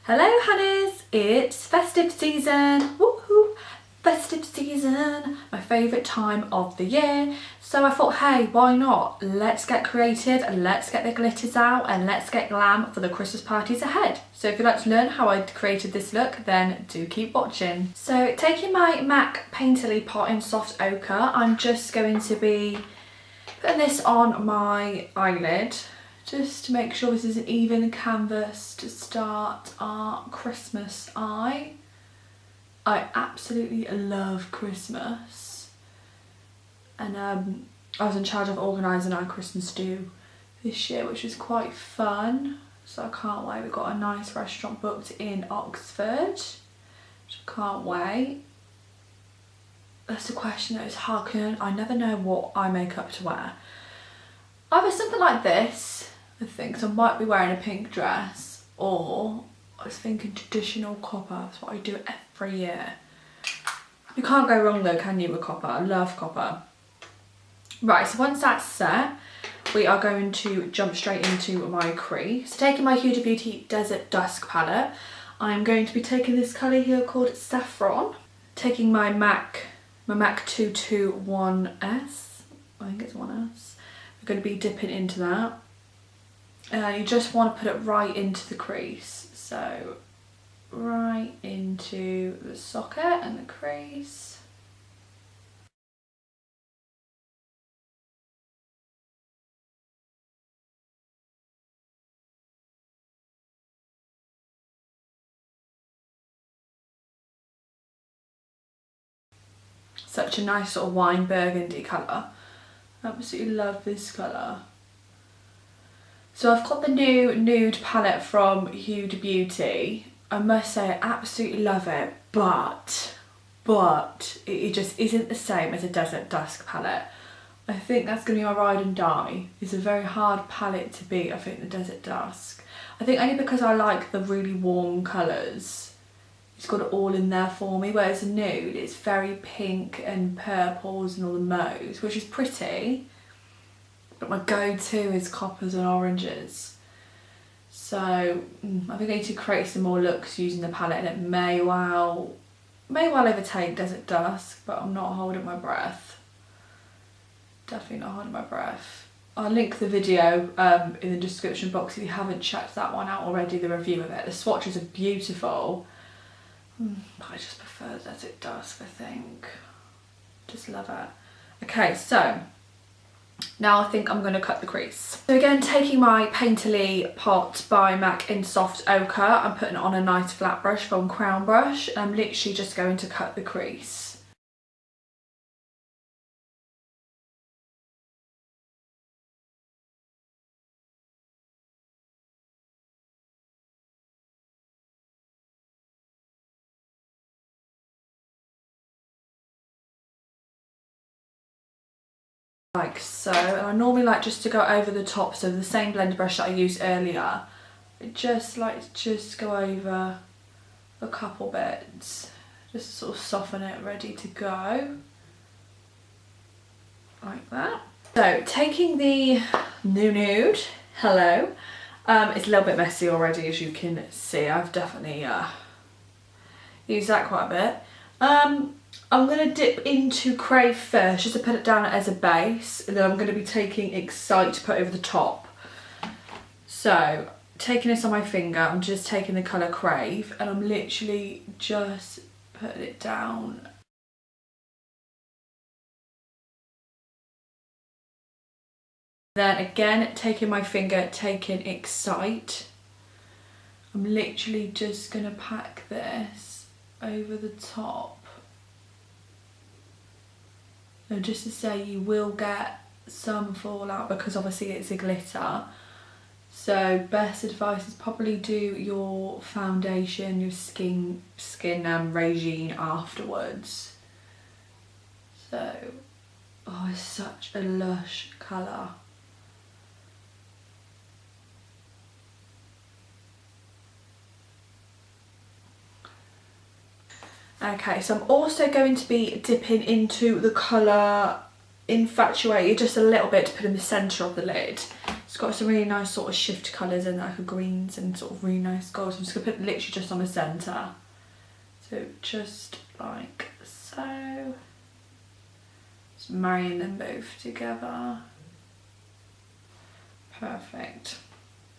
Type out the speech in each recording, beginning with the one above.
Hello honeys, it's festive season, woohoo! Festive season, my favourite time of the year. So I thought, hey, why not? Let's get creative and let's get the glitters out and let's get glam for the Christmas parties ahead. So if you'd like to learn how I created this look, then do keep watching. So taking my MAC Painterly Pot in Soft Ochre, I'm just going to be putting this on my eyelid, just to make sure this is an even canvas to start our Christmas eye. I absolutely love Christmas, and I was in charge of organising our Christmas do this year, which was quite fun, so I can't wait. We've got a nice restaurant booked in Oxford, which I can't wait. That's a question that is hard, because I never know what eye makeup to wear. Either something like this, I think, so I might be wearing a pink dress, or I was thinking traditional copper. That's what I do every year. You can't go wrong though, can you, with copper? I love copper. Right, so once that's set, we are going to jump straight into my crease. So taking my Hudabeauty Desert Dusk palette, I'm going to be taking this colour here called Saffron. Taking my MAC 221S, I think it's 1S. We're going to be dipping into that. You just want to put it right into the crease. So right into the socket and the crease. Such a nice sort of wine burgundy colour. Absolutely love this colour. So I've got the new nude palette from Hudabeauty. I must say I absolutely love it, but it just isn't the same as a Desert Dusk palette. I think that's going to be my ride and die. It's a very hard palette to beat, I think, the Desert Dusk. I think only because I like the really warm colours. It's got it all in there for me, whereas the nude, it's very pink and purples and all the mauves, which is pretty. But my go-to is coppers and oranges. So I think I need to create some more looks using the palette, and it may well overtake Desert Dusk, but I'm not holding my breath. Definitely not holding my breath. I'll link the video in the description box if you haven't checked that one out already, the review of it. The swatches are beautiful, but I just prefer Desert Dusk, I think. Just love it. Okay, so now I think I'm going to cut the crease. So again, taking my Painterly Pot by MAC in Soft Ochre, I'm putting it on a nice flat brush from Crown Brush. I'm literally just going to cut the crease. Like so, and I normally like just to go over the top, so the same blender brush that I used earlier, just like to just go over a couple bits, just to sort of soften it, ready to go, like that. So taking the new nude, hello, it's a little bit messy already, as you can see. I've definitely used that quite a bit. I'm going to dip into Crave first, just to put it down as a base, and then I'm going to be taking Excite to put over the top. So, taking this on my finger, I'm just taking the colour Crave, and I'm literally just putting it down. Then again, taking my finger, taking Excite, I'm literally just going to pack this over the top. And just to say, you will get some fallout because obviously it's a glitter. So best advice is probably do your foundation, your skin regime afterwards. So, oh, it's such a lush colour. Okay, so I'm also going to be dipping into the colour Infatuated just a little bit to put in the centre of the lid. It's got some really nice sort of shift colours in there, like greens and sort of really nice golds. I'm just going to put literally just on the centre. So just like so. Just marrying them both together. Perfect.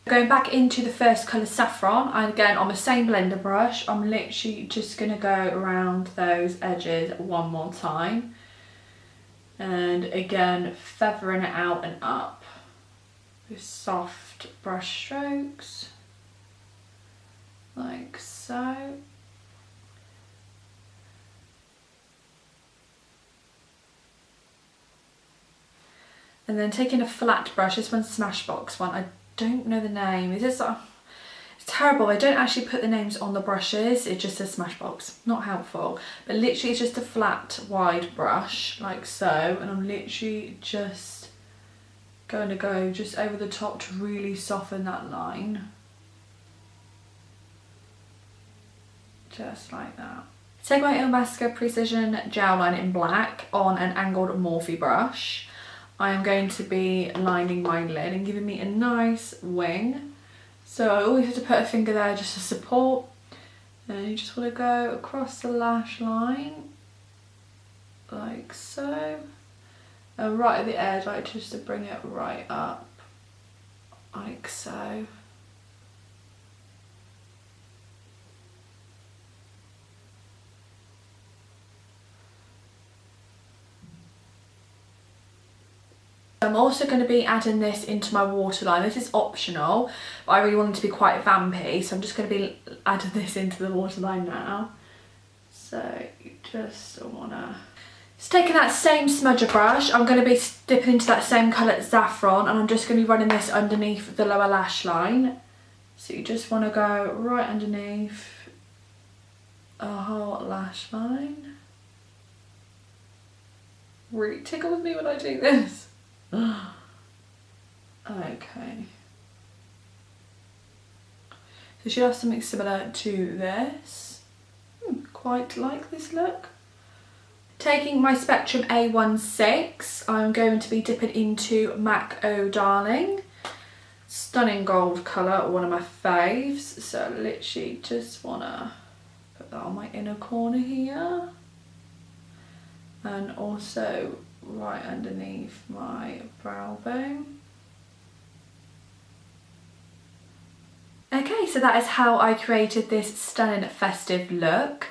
Going back into the first colour, Saffron, and again on the same blender brush, I'm literally just going to go around those edges one more time. And again, feathering it out and up with soft brush strokes, like so. And then taking a flat brush, this one's Smashbox one, I don't know the name. It's terrible, I don't actually put the names on the brushes, it just says Smashbox, not helpful. But literally it's just a flat wide brush, like so, and I'm literally just going to go just over the top to really soften that line. Just like that. Take my Illamasqua Precision Gel Line in black on an angled Morphe brush. I am going to be lining my lid and giving me a nice wing. So I always have to put a finger there just to support. And you just want to go across the lash line, like so. And right at the edge, like just to bring it right up, like so. I'm also going to be adding this into my waterline. This is optional, but I really want it to be quite vampy, so I'm just going to be adding this into the waterline now. So you just want to... Just taking that same smudger brush, I'm going to be dipping into that same colour Saffron, and I'm just going to be running this underneath the lower lash line. So you just want to go right underneath a whole lash line. Really tickles me when I do this. Okay. So she has something similar to this. Quite like this look. Taking my Spectrum A16, I'm going to be dipping into Mac Oh Darling. Stunning gold colour, one of my faves. So literally just wanna put that on my inner corner here. And also right underneath my brow bone. Okay, so that is how I created this stunning festive look.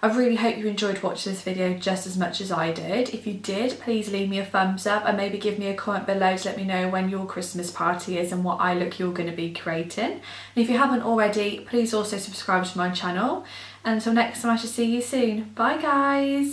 I really hope you enjoyed watching this video just as much as I did. If you did, please leave me a thumbs up and maybe give me a comment below to let me know when your Christmas party is and what eye look you're going to be creating. And if you haven't already, please also subscribe to my channel. And until next time, I shall see you soon. Bye guys!